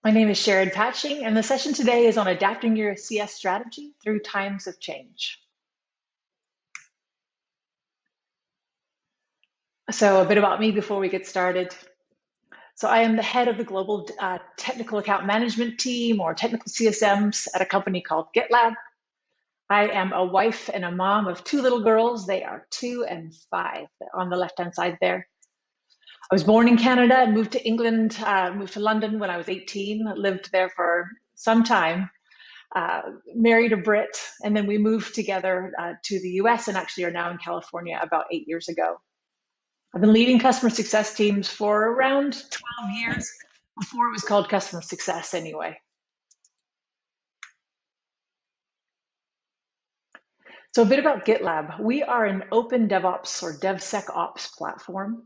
My name is Sherrod Patching, and the session today is on adapting your CS strategy through times of change. So a bit about me before we get started. So I am the head of the global technical account management team, or technical CSMs, at a company called GitLab. I am a wife and a mom of two little girls. They are 2 and 5 on the left-hand side there. I was born in Canada and moved to England, moved to London when I was 18, lived there for some time. Married a Brit, and then we moved together to the US and actually are now in California about 8 years ago. I've been leading customer success teams for around 12 years, before it was called customer success anyway. So a bit about GitLab. We are an open DevOps or DevSecOps platform.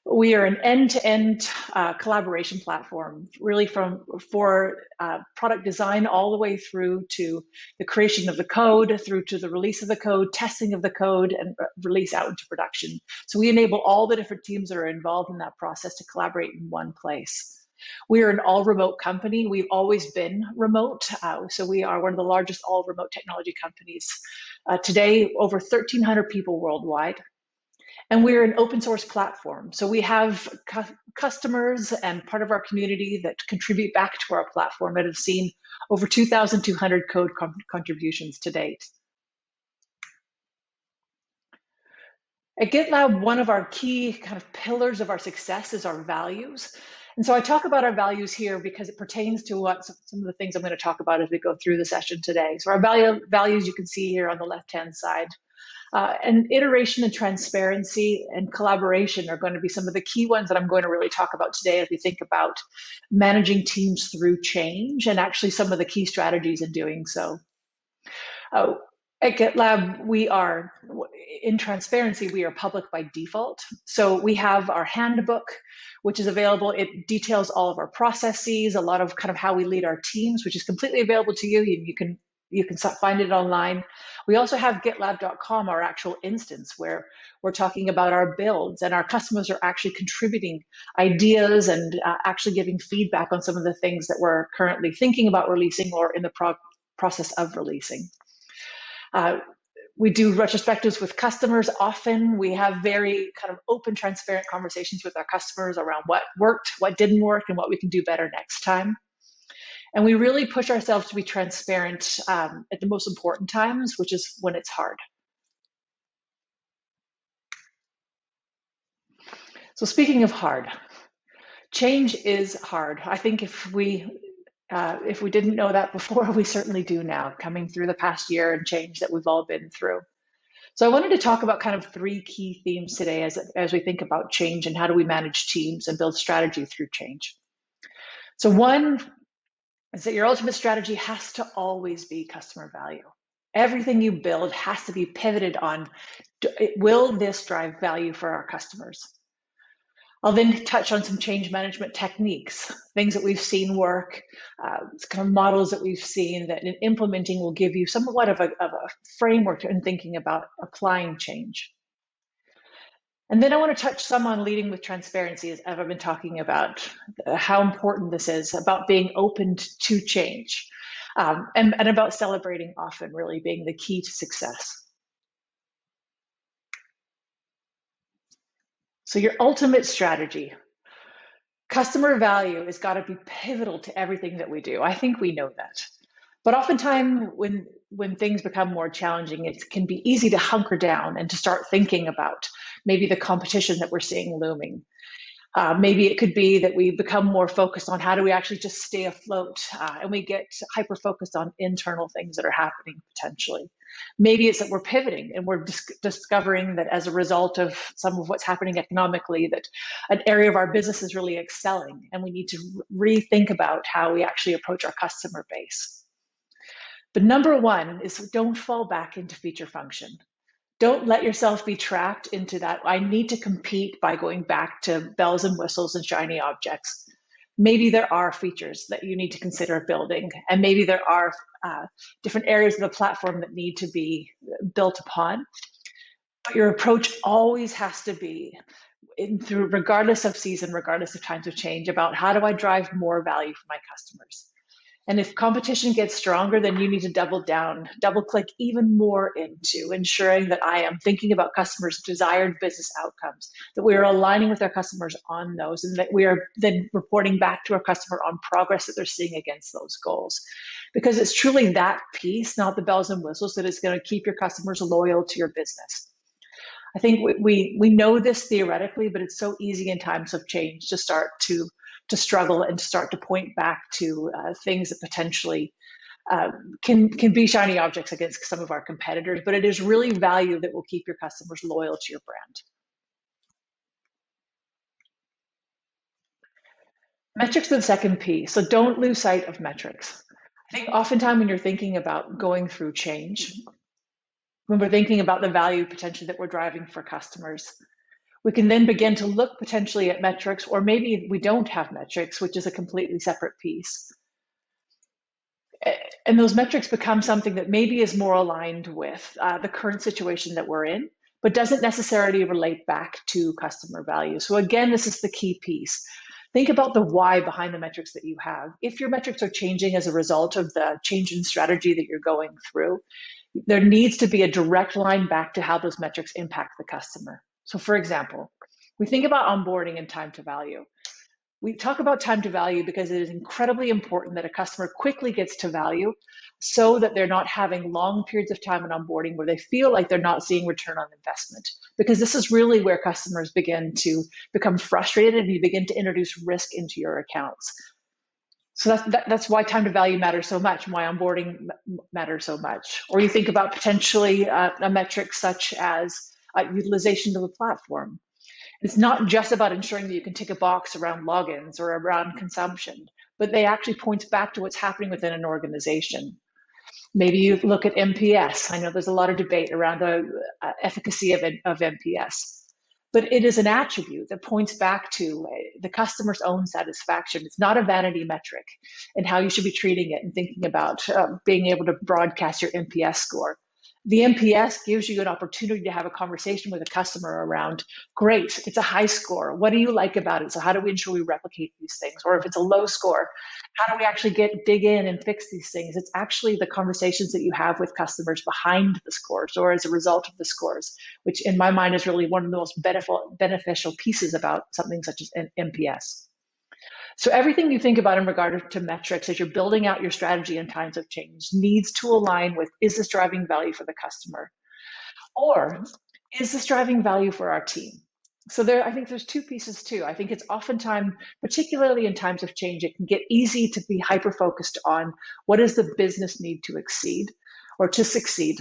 We are an end-to-end collaboration platform, really for product design all the way through to the creation of the code, through to the release of the code, testing of the code, and release out into production. So we enable all the different teams that are involved in that process to collaborate in one place. We are an all-remote company. We've always been remote, so we are one of the largest all-remote technology companies. Today, over 1,300 people worldwide. And we're an open source platform. So we have customers and part of our community that contribute back to our platform that have seen over 2,200 code contributions to date. At GitLab, one of our key kind of pillars of our success is our values. And so I talk about our values here because it pertains to what some of the things I'm going to talk about as we go through the session today. So our values you can see here on the left-hand side. And iteration and transparency and collaboration are going to be some of the key ones that I'm going to really talk about today as we think about managing teams through change and actually some of the key strategies in doing so. At GitLab, we are, in transparency, we are public by default. So we have our handbook, which is available. It details all of our processes, a lot of kind of how we lead our teams, which is completely available to you. You can find it online. We also have GitLab.com, our actual instance, where we're talking about our builds, and our customers are actually contributing ideas and actually giving feedback on some of the things that we're currently thinking about releasing or in the process of releasing. We do retrospectives with customers often. We have very kind of open, transparent conversations with our customers around what worked, what didn't work, and what we can do better next time. And we really push ourselves to be transparent at the most important times, which is when it's hard. So speaking of hard, change is hard. I think if we didn't know that before, we certainly do now, coming through the past year and change that we've all been through. So I wanted to talk about kind of 3 key themes today as we think about change and how do we manage teams and build strategy through change. So one is that your ultimate strategy has to always be customer value. Everything you build has to be pivoted on, will this drive value for our customers? I'll then touch on some change management techniques, things that we've seen work, kind of models that we've seen that in implementing will give you somewhat of a framework in thinking about applying change. And then I want to touch some on leading with transparency, as I've been talking about how important this is, about being open to change, and about celebrating often really being the key to success. So your ultimate strategy, customer value has got to be pivotal to everything that we do. I think we know that. But oftentimes when things become more challenging, it can be easy to hunker down and to start thinking about maybe the competition that we're seeing looming. Maybe it could be that we become more focused on how do we actually just stay afloat, and we get hyper-focused on internal things that are happening potentially. Maybe it's that we're pivoting and we're discovering that as a result of some of what's happening economically, that an area of our business is really excelling, and we need to rethink about how we actually approach our customer base. But number one is don't fall back into feature function. Don't let yourself be trapped into that. I need to compete by going back to bells and whistles and shiny objects. Maybe there are features that you need to consider building, and maybe there are different areas of the platform that need to be built upon. But your approach always has to be, through regardless of season, regardless of times of change, about how do I drive more value for my customers. And if competition gets stronger, then you need to double down, double click even more into ensuring that I am thinking about customers' desired business outcomes, that we are aligning with our customers on those, and that we are then reporting back to our customer on progress that they're seeing against those goals. Because it's truly that piece, not the bells and whistles, that is going to keep your customers loyal to your business. I think we know this theoretically, but it's so easy in times of change to start to struggle and start to point back to things that potentially can be shiny objects against some of our competitors, but it is really value that will keep your customers loyal to your brand. Metrics are the second piece, so don't lose sight of metrics. I think oftentimes when you're thinking about going through change, when we're thinking about the value potentially that we're driving for customers, we can then begin to look potentially at metrics, or maybe we don't have metrics, which is a completely separate piece. And those metrics become something that maybe is more aligned with the current situation that we're in, but doesn't necessarily relate back to customer value. So again, this is the key piece. Think about the why behind the metrics that you have. If your metrics are changing as a result of the change in strategy that you're going through, there needs to be a direct line back to how those metrics impact the customer. So for example, we think about onboarding and time to value. We talk about time to value because it is incredibly important that a customer quickly gets to value so that they're not having long periods of time in onboarding where they feel like they're not seeing return on investment. Because this is really where customers begin to become frustrated and you begin to introduce risk into your accounts. So that's why time to value matters so much, and why onboarding matters so much. Or you think about potentially a metric such as utilization of the platform. It's not just about ensuring that you can tick a box around logins or around consumption, but they actually point back to what's happening within an organization. Maybe you look at NPS. I know there's a lot of debate around the efficacy of NPS, but it is an attribute that points back to the customer's own satisfaction. It's not a vanity metric, and how you should be treating it and thinking about being able to broadcast your NPS score. The NPS gives you an opportunity to have a conversation with a customer around, great, it's a high score. What do you like about it? So how do we ensure we replicate these things? Or if it's a low score, how do we actually dig in and fix these things? It's actually the conversations that you have with customers behind the scores or as a result of the scores, which in my mind is really one of the most beneficial pieces about something such as an NPS. So everything you think about in regard to metrics as you're building out your strategy in times of change needs to align with, is this driving value for the customer? Or is this driving value for our team? So I think there's two pieces too. I think it's oftentimes, particularly in times of change, it can get easy to be hyper-focused on what does the business need to exceed or to succeed.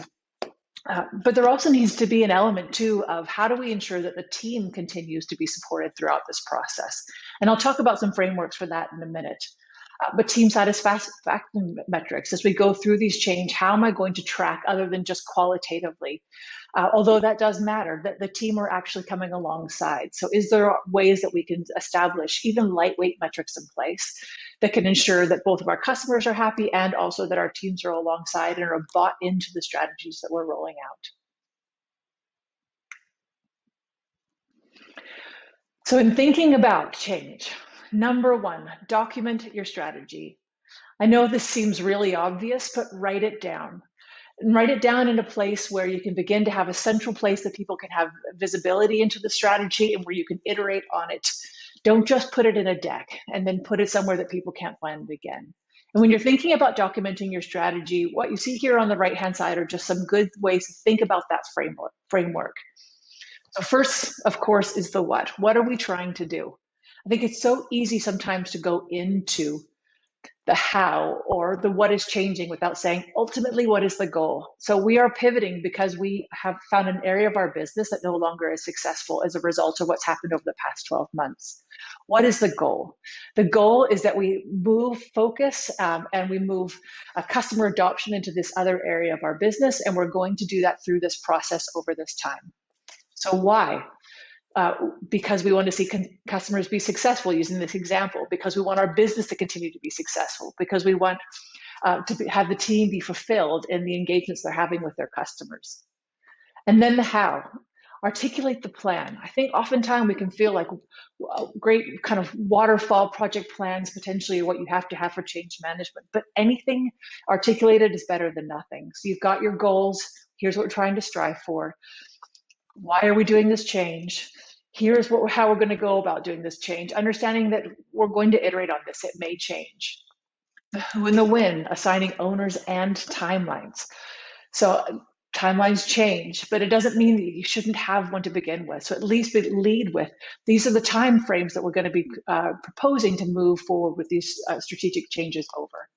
But there also needs to be an element too of how do we ensure that the team continues to be supported throughout this process. And I'll talk about some frameworks for that in a minute. But team satisfaction metrics, as we go through these change, how am I going to track other than just qualitatively? Although that does matter, that the team are actually coming alongside. So is there ways that we can establish even lightweight metrics in place that can ensure that both of our customers are happy and also that our teams are alongside and are bought into the strategies that we're rolling out? So in thinking about change, number one, document your strategy. I know this seems really obvious, but write it down. And write it down in a place where you can begin to have a central place that people can have visibility into the strategy and where you can iterate on it. Don't just put it in a deck and then put it somewhere that people can't find it again. And when you're thinking about documenting your strategy, what you see here on the right-hand side are just some good ways to think about that framework. So first, of course, is the what. What are we trying to do? I think it's so easy sometimes to go into the how or the what is changing without saying, ultimately, what is the goal? So we are pivoting because we have found an area of our business that no longer is successful as a result of what's happened over the past 12 months. What is the goal? The goal is that we move focus and we move customer adoption into this other area of our business, and we're going to do that through this process over this time. So why? Because we want to see customers be successful, using this example, because we want our business to continue to be successful, because we want to have the team be fulfilled in the engagements they're having with their customers. And then the how. articulate the plan. I think oftentimes we can feel like great kind of waterfall project plans potentially are what you have to have for change management, but anything articulated is better than nothing. So you've got your goals. Here's what we're trying to strive for. Why are we doing this change? Here's how we're going to go about doing this change, understanding that we're going to iterate on this. It may change. The who and the when, assigning owners and timelines. So timelines change, but it doesn't mean that you shouldn't have one to begin with. So at least we lead with, these are the time frames that we're going to be proposing to move forward with these strategic changes over.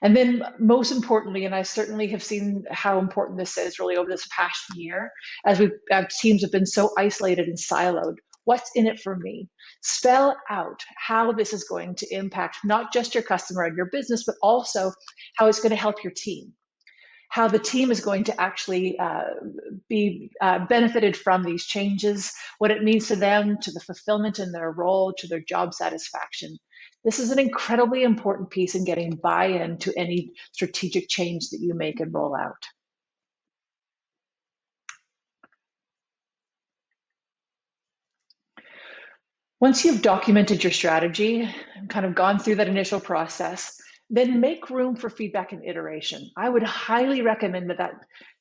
And then most importantly, and I certainly have seen how important this is really over this past year, as our teams have been so isolated and siloed, what's in it for me? Spell out how this is going to impact not just your customer and your business, but also how it's going to help your team. How the team is going to actually be benefited from these changes, what it means to them, to the fulfillment in their role, to their job satisfaction. This is an incredibly important piece in getting buy-in to any strategic change that you make and roll out. Once you've documented your strategy and kind of gone through that initial process, then make room for feedback and iteration. I would highly recommend that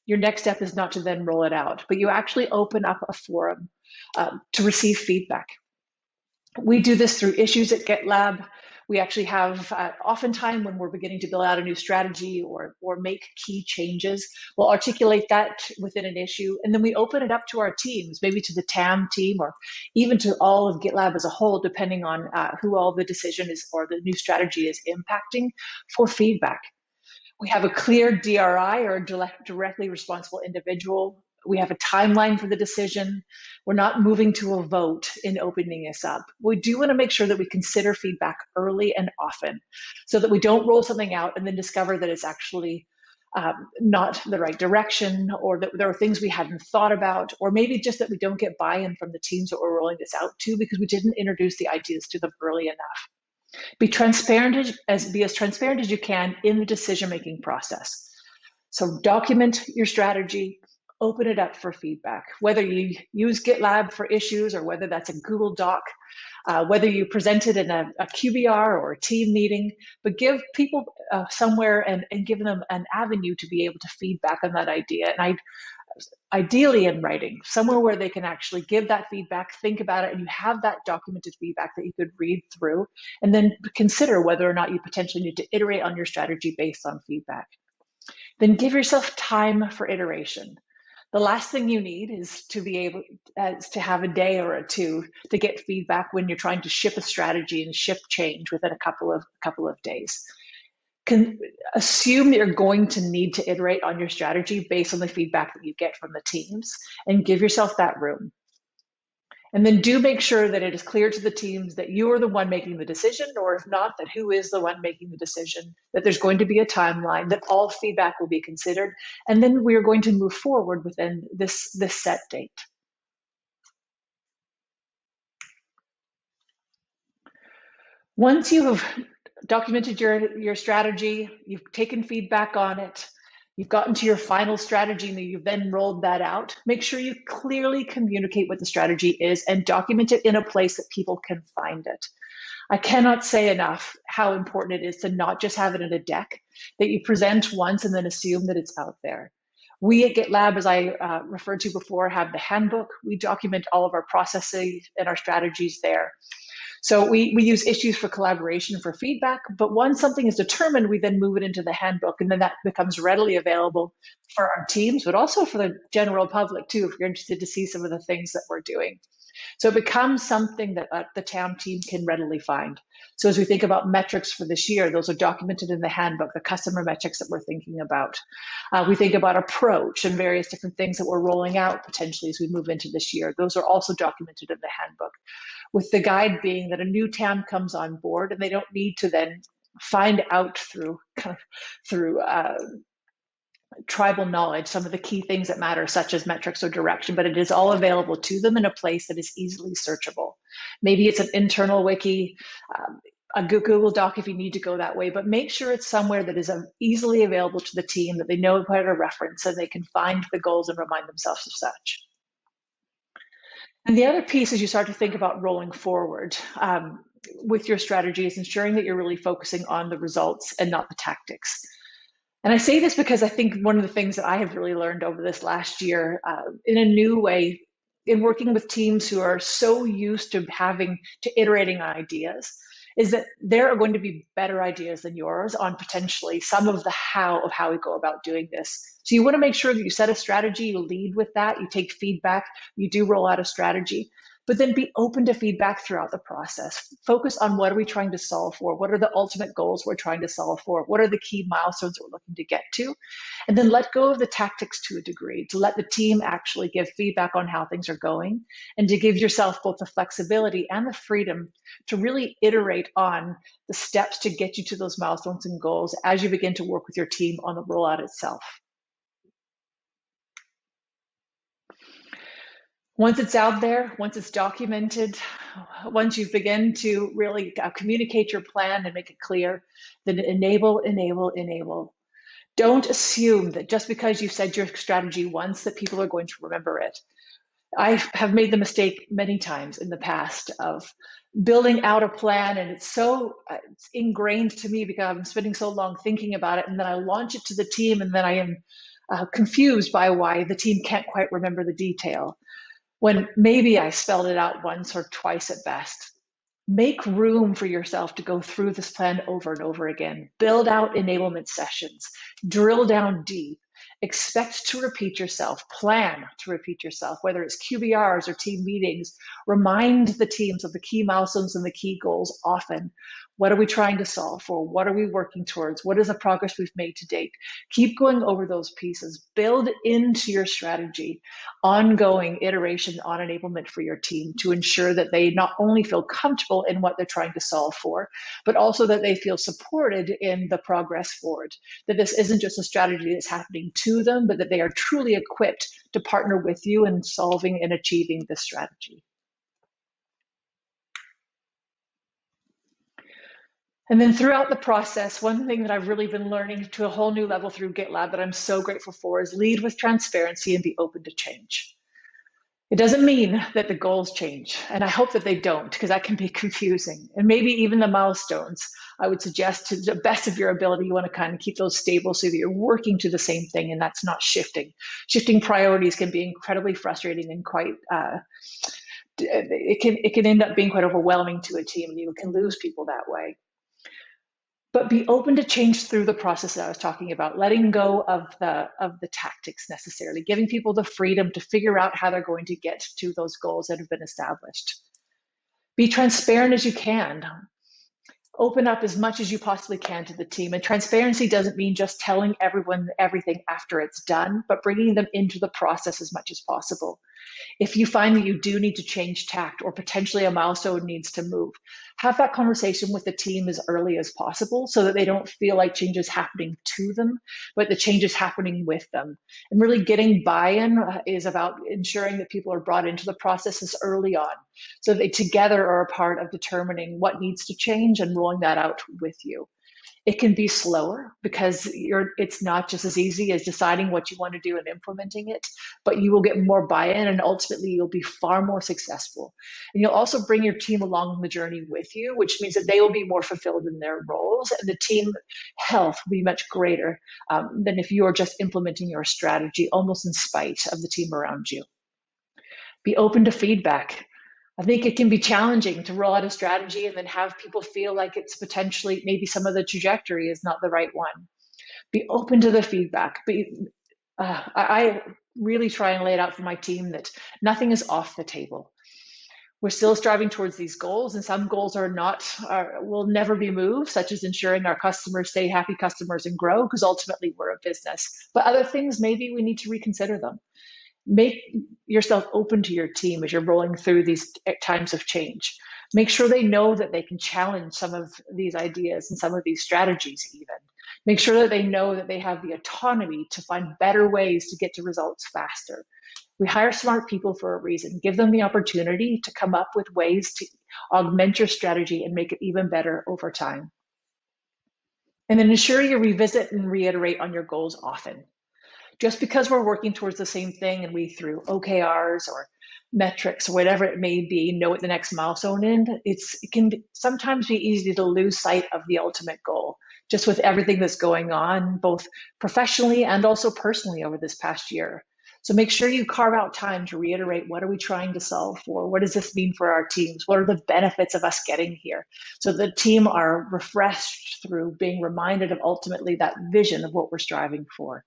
your next step is not to then roll it out, but you actually open up a forum to receive feedback. We do this through issues at GitLab. We actually have, oftentimes when we're beginning to build out a new strategy or make key changes, we'll articulate that within an issue, and then we open it up to our teams, maybe to the TAM team or even to all of GitLab as a whole, depending on who all the decision is or the new strategy is impacting, for feedback. We have a clear DRI, or directly responsible individual. We have a timeline for the decision. We're not moving to a vote in opening this up. We do want to make sure that we consider feedback early and often so that we don't roll something out and then discover that it's actually not the right direction, or that there are things we hadn't thought about, or maybe just that we don't get buy-in from the teams that we're rolling this out to because we didn't introduce the ideas to them early enough. Be transparent be as transparent as you can in the decision-making process. So document your strategy, open it up for feedback, whether you use GitLab for issues or whether that's a Google Doc, whether you present it in a QBR or a team meeting, but give people somewhere and give them an avenue to be able to feedback on that idea. And ideally in writing, somewhere where they can actually give that feedback, think about it, and you have that documented feedback that you could read through and then consider whether or not you potentially need to iterate on your strategy based on feedback. Then give yourself time for iteration. The last thing you need is to be able to have a day or two to get feedback when you're trying to ship a strategy and ship change within a couple of days. Assume that you're going to need to iterate on your strategy based on the feedback that you get from the teams, and give yourself that room. And then do make sure that it is clear to the teams that you are the one making the decision, or if not, that who is the one making the decision, that there's going to be a timeline, that all feedback will be considered, and then we are going to move forward within this set date. Once you have documented your strategy, you've taken feedback on it, you've gotten to your final strategy, and you've then rolled that out, make sure you clearly communicate what the strategy is and document it in a place that people can find it. I cannot say enough how important it is to not just have it in a deck that you present once and then assume that it's out there. We at GitLab, as I referred to before, have the handbook. We document all of our processes and our strategies there. So we use issues for collaboration for feedback, but once something is determined, we then move it into the handbook, and then that becomes readily available for our teams, but also for the general public too, if you're interested to see some of the things that we're doing. So it becomes something that the TAM team can readily find. So as we think about metrics for this year, those are documented in the handbook, the customer metrics that we're thinking about. We think about approach and various different things that we're rolling out potentially as we move into this year. Those are also documented in the handbook, with the guide being that a new TAM comes on board and they don't need to then find out through tribal knowledge some of the key things that matter, such as metrics or direction, but it is all available to them in a place that is easily searchable. Maybe it's an internal wiki, a Google Doc if you need to go that way, but make sure it's somewhere that is easily available to the team, that they know where to reference and they can find the goals and remind themselves of such. And the other piece as you start to think about rolling forward with your strategy is ensuring that you're really focusing on the results and not the tactics. And I say this because I think one of the things that I have really learned over this last year in a new way, in working with teams who are so used to having to iterating on ideas, is that there are going to be better ideas than yours on potentially some of the how of how we go about doing this. So you want to make sure that you set a strategy, you lead with that, you take feedback, you do roll out a strategy, but then be open to feedback throughout the process. Focus on what are we trying to solve for? What are the ultimate goals we're trying to solve for? What are the key milestones we're looking to get to? And then let go of the tactics to a degree, to let the team actually give feedback on how things are going, and to give yourself both the flexibility and the freedom to really iterate on the steps to get you to those milestones and goals as you begin to work with your team on the rollout itself. Once it's out there, once it's documented, once you begin to really communicate your plan and make it clear, then enable, enable, enable. Don't assume that just because you said your strategy once that people are going to remember it. I have made the mistake many times in the past of building out a plan, and it's so it's ingrained to me because I'm spending so long thinking about it, and then I launch it to the team, and then I am confused by why the team can't quite remember the detail, when maybe I spelled it out once or twice at best. Make room for yourself to go through this plan over and over again. Build out enablement sessions. Drill down deep. Expect to repeat yourself. Plan to repeat yourself, whether it's QBRs or team meetings. Remind the teams of the key milestones and the key goals often. What are we trying to solve for? What are we working towards? What is the progress we've made to date? Keep going over those pieces. Build into your strategy ongoing iteration on enablement for your team to ensure that they not only feel comfortable in what they're trying to solve for, but also that they feel supported in the progress forward. That this isn't just a strategy that's happening to them, but that they are truly equipped to partner with you in solving and achieving this strategy. And then throughout the process, one thing that I've really been learning to a whole new level through GitLab that I'm so grateful for is lead with transparency and be open to change. It doesn't mean that the goals change, and I hope that they don't, because that can be confusing. And maybe even the milestones, I would suggest to the best of your ability, you want to kind of keep those stable so that you're working to the same thing and that's not shifting. Shifting priorities can be incredibly frustrating and quite, it can end up being quite overwhelming to a team, and you can lose people that way. But be open to change through the process that I was talking about, letting go of the tactics necessarily, giving people the freedom to figure out how they're going to get to those goals that have been established. Be transparent as you can. Open up as much as you possibly can to the team. And transparency doesn't mean just telling everyone everything after it's done, but bringing them into the process as much as possible. If you find that you do need to change tact or potentially a milestone needs to move, have that conversation with the team as early as possible so that they don't feel like change is happening to them, but the change is happening with them. And really getting buy-in is about ensuring that people are brought into the processes early on so they together are a part of determining what needs to change and rolling that out with you. It can be slower because it's not just as easy as deciding what you want to do and implementing it, but you will get more buy-in and ultimately you'll be far more successful. And you'll also bring your team along the journey with you, which means that they will be more fulfilled in their roles and the team health will be much greater than if you are just implementing your strategy almost in spite of the team around you. Be open to feedback. I think it can be challenging to roll out a strategy and then have people feel like it's potentially maybe some of the trajectory is not the right one. Be open to the feedback. I really try and lay it out for my team that nothing is off the table. We're still striving towards these goals, and some goals will never be moved, such as ensuring our customers stay happy customers and grow, because ultimately we're a business. But other things, maybe we need to reconsider them. Make yourself open to your team as you're rolling through these times of change. Make sure they know that they can challenge some of these ideas and some of these strategies even. Make sure that they know that they have the autonomy to find better ways to get to results faster. We hire smart people for a reason. Give them the opportunity to come up with ways to augment your strategy and make it even better over time. And then ensure you revisit and reiterate on your goals often. Just because we're working towards the same thing and we through OKRs or metrics, whatever it may be, know what the next milestone is, it can sometimes be easy to lose sight of the ultimate goal, just with everything that's going on, both professionally and also personally over this past year. So make sure you carve out time to reiterate, what are we trying to solve for? What does this mean for our teams? What are the benefits of us getting here? So the team are refreshed through being reminded of ultimately that vision of what we're striving for.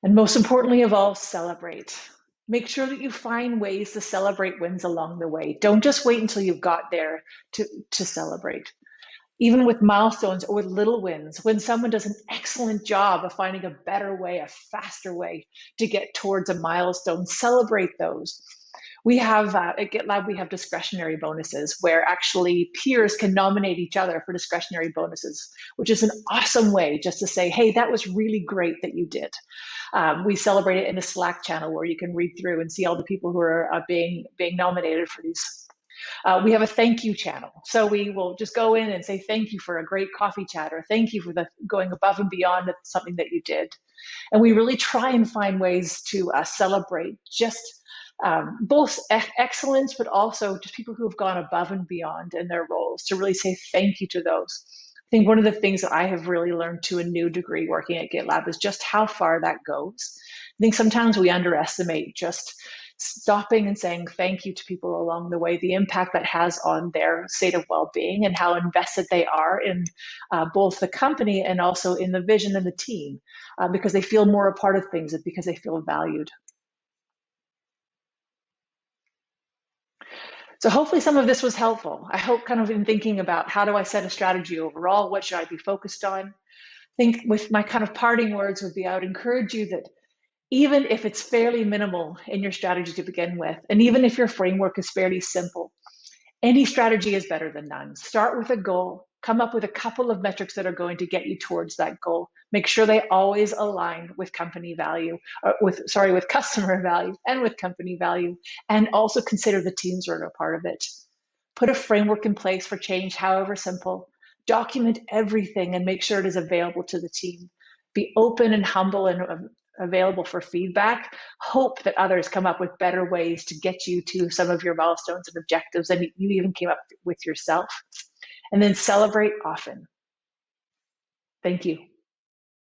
And most importantly of all, celebrate. Make sure that you find ways to celebrate wins along the way. Don't just wait until you've got there to celebrate. Even with milestones or with little wins, when someone does an excellent job of finding a better way, a faster way to get towards a milestone, celebrate those. We have, at GitLab, we have discretionary bonuses where actually peers can nominate each other for discretionary bonuses, which is an awesome way just to say, hey, that was really great that you did. We celebrate it in a Slack channel where you can read through and see all the people who are being nominated for these. We have a thank you channel. So we will just go in and say thank you for a great coffee chat, or thank you for going above and beyond something that you did. And we really try and find ways to celebrate just both excellence, but also just people who have gone above and beyond in their roles, to really say thank you to those. I think one of the things that I have really learned to a new degree working at GitLab is just how far that goes. I think sometimes we underestimate just stopping and saying thank you to people along the way, the impact that has on their state of well-being, and how invested they are in both the company and also in the vision and the team, because they feel more a part of things and because they feel valued. So hopefully some of this was helpful. I hope kind of in thinking about, how do I set a strategy overall? What should I be focused on? I think with my kind of parting words would be, I would encourage you that even if it's fairly minimal in your strategy to begin with, and even if your framework is fairly simple, any strategy is better than none. Start with a goal, come up with a couple of metrics that are going to get you towards that goal. Make sure they always align with company value, or with customer value and with company value, and also consider the teams that are a part of it. Put a framework in place for change, however simple. Document everything and make sure it is available to the team. Be open and humble and available for feedback. Hope that others come up with better ways to get you to some of your milestones and objectives than you even came up with yourself. And then celebrate often. Thank you.